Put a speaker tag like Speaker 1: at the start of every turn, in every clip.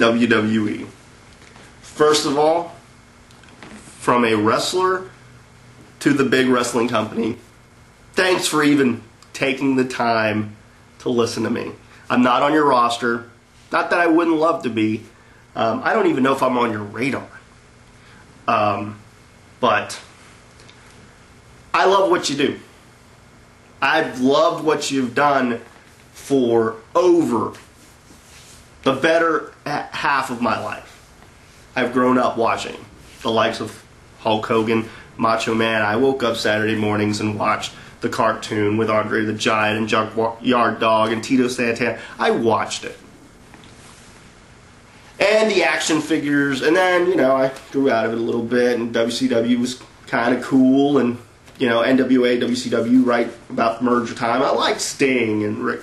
Speaker 1: WWE. First of all, from a wrestler to the big wrestling company, thanks for even taking the time to listen to me. I'm not on your roster. Not that I wouldn't love to be. I don't even know if I'm on your radar. But I love what you do. I've loved what you've done for over the better half of my life. I've grown up watching the likes of Hulk Hogan, Macho Man. I woke up Saturday mornings and watched the cartoon with Andre the Giant and Junkyard Dog and Tito Santana. I watched it. And the action figures, and then, you know, I grew out of it a little bit, and WCW was kind of cool, and, you know, NWA, WCW, right about merger time. I liked Sting and Ric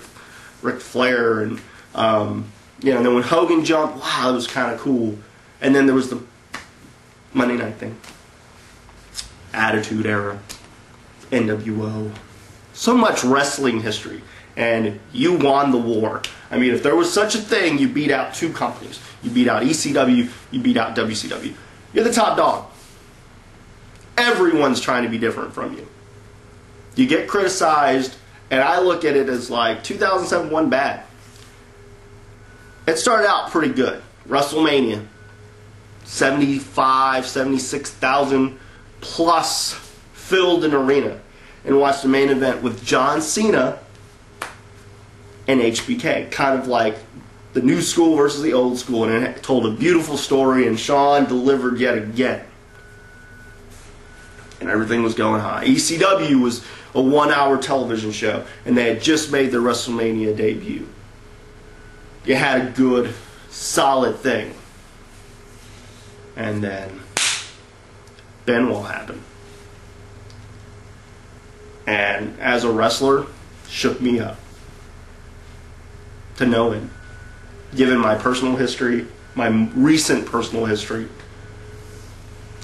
Speaker 1: Flair, and, you know, and then when Hogan jumped, wow, it was kind of cool. And then there was the Monday Night thing. Attitude Era. NWO. So much wrestling history. And you won the war. I mean, if there was such a thing, you beat out two companies. You beat out ECW, you beat out WCW. You're the top dog. Everyone's trying to be different from you. You get criticized, and I look at it as like 2007 wasn't bad. It started out pretty good. WrestleMania. 76,000 plus filled an arena, and watched the main event with John Cena and HBK, kind of like the new school versus the old school, and it told a beautiful story, and Shawn delivered yet again, and everything was going high. ECW was a 1-hour television show, and they had just made their WrestleMania debut. You had a good, solid thing. And then Benoit happened. And as a wrestler, shook me up to know him. Given my personal history, my recent personal history,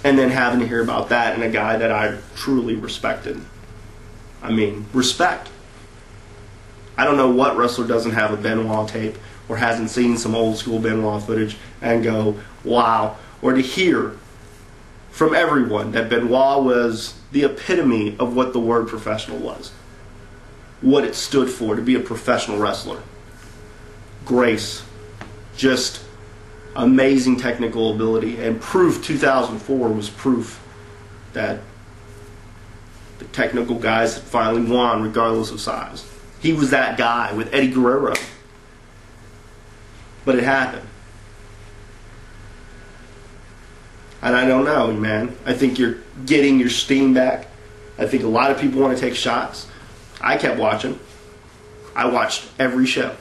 Speaker 1: and then having to hear about that in a guy that I truly respected. I mean, respect. I don't know what wrestler doesn't have a Benoit tape or hasn't seen some old school Benoit footage and go, wow. Or to hear from everyone that Benoit was the epitome of what the word professional was. What it stood for, to be a professional wrestler. Grace. Just amazing technical ability. And proof, 2004 was proof that the technical guys had finally won regardless of size. He was that guy with Eddie Guerrero. But it happened. And I don't know, man. I think you're getting your steam back. I think a lot of people want to take shots. I kept watching. I watched every show.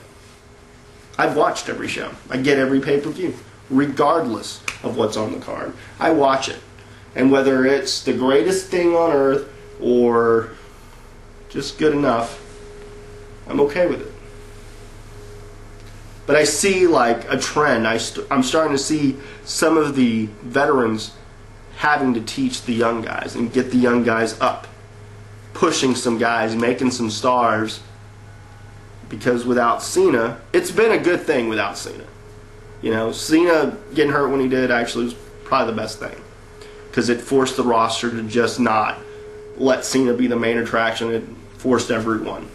Speaker 1: I've watched every show. I get every pay-per-view, regardless of what's on the card. I watch it. And whether it's the greatest thing on earth or just good enough, I'm okay with it. But I see like a trend. I'm starting to see some of the veterans having to teach the young guys and get the young guys up. Pushing some guys, making some stars. Because without Cena, it's been a good thing without Cena. You know, Cena getting hurt when he did actually was probably the best thing. Because it forced the roster to just not let Cena be the main attraction. It forced everyone.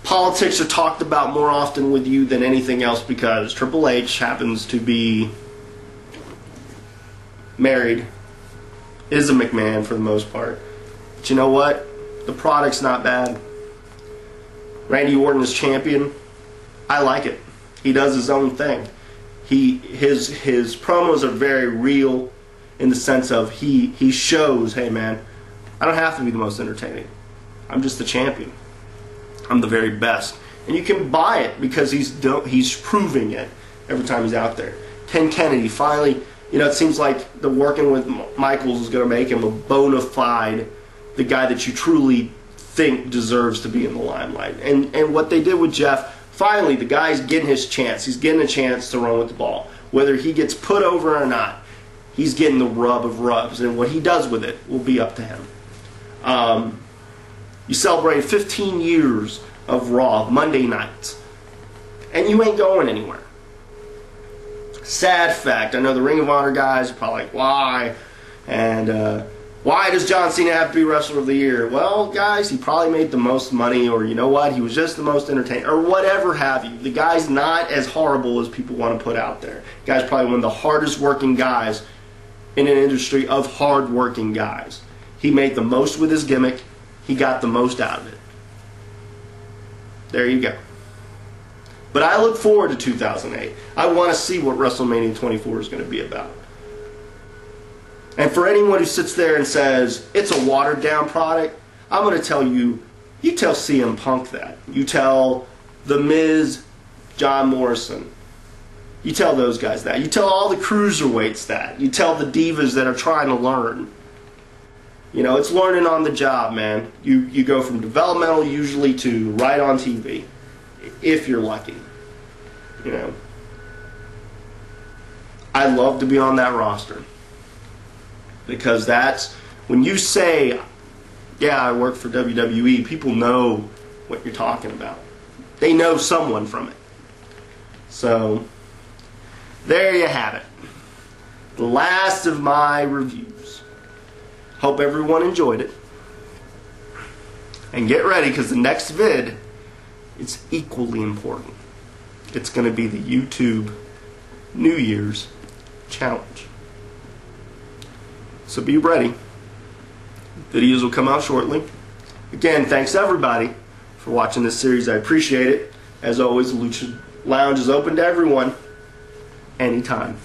Speaker 1: Politics are talked about more often with you than anything else because Triple H happens to be married, is a McMahon for the most part. But you know what? The product's not bad. Randy Orton is champion. I like it. He does his own thing. His promos are very real in the sense of he shows, hey man, I don't have to be the most entertaining. I'm just the champion. I'm the very best. And you can buy it because he's proving it every time he's out there. Ken Kennedy, finally, you know, it seems like the working with Michaels is going to make him a bona fide, the guy that you truly think deserves to be in the limelight. And what they did with Jeff, finally, the guy's getting his chance. He's getting a chance to run with the ball. Whether he gets put over or not, he's getting the rub of rubs. And what he does with it will be up to him. You celebrate 15 years of Raw, Monday nights. And you ain't going anywhere. Sad fact. I know the Ring of Honor guys are probably like, why? And why does John Cena have to be Wrestler of the Year? Well, guys, he probably made the most money, or you know what? He was just the most entertaining, or whatever have you. The guy's not as horrible as people want to put out there. The guy's probably one of the hardest working guys in an industry of hard working guys. He made the most with his gimmick. He got the most out of it. There you go. But I look forward to 2008. I want to see what WrestleMania 24 is going to be about. And for anyone who sits there and says, it's a watered-down product, I'm going to tell you, you tell CM Punk that. You tell The Miz, John Morrison. You tell those guys that. You tell all the cruiserweights that. You tell the divas that are trying to learn. You know, it's learning on the job, man. You go from developmental usually to right on TV, if you're lucky. You know. I'd love to be on that roster. Because that's, when you say, yeah, I work for WWE, people know what you're talking about. They know someone from it. So, there you have it. The last of my reviews. Hope everyone enjoyed it. And get ready, because the next vid is equally important. It's going to be the YouTube New Year's Challenge. So be ready. Videos will come out shortly. Again, thanks everybody for watching this series. I appreciate it. As always, the Lucha Lounge is open to everyone, anytime.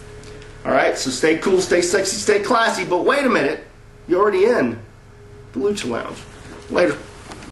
Speaker 1: Alright, so stay cool, stay sexy, stay classy. But wait a minute, you're already in the Lucha Lounge. Later.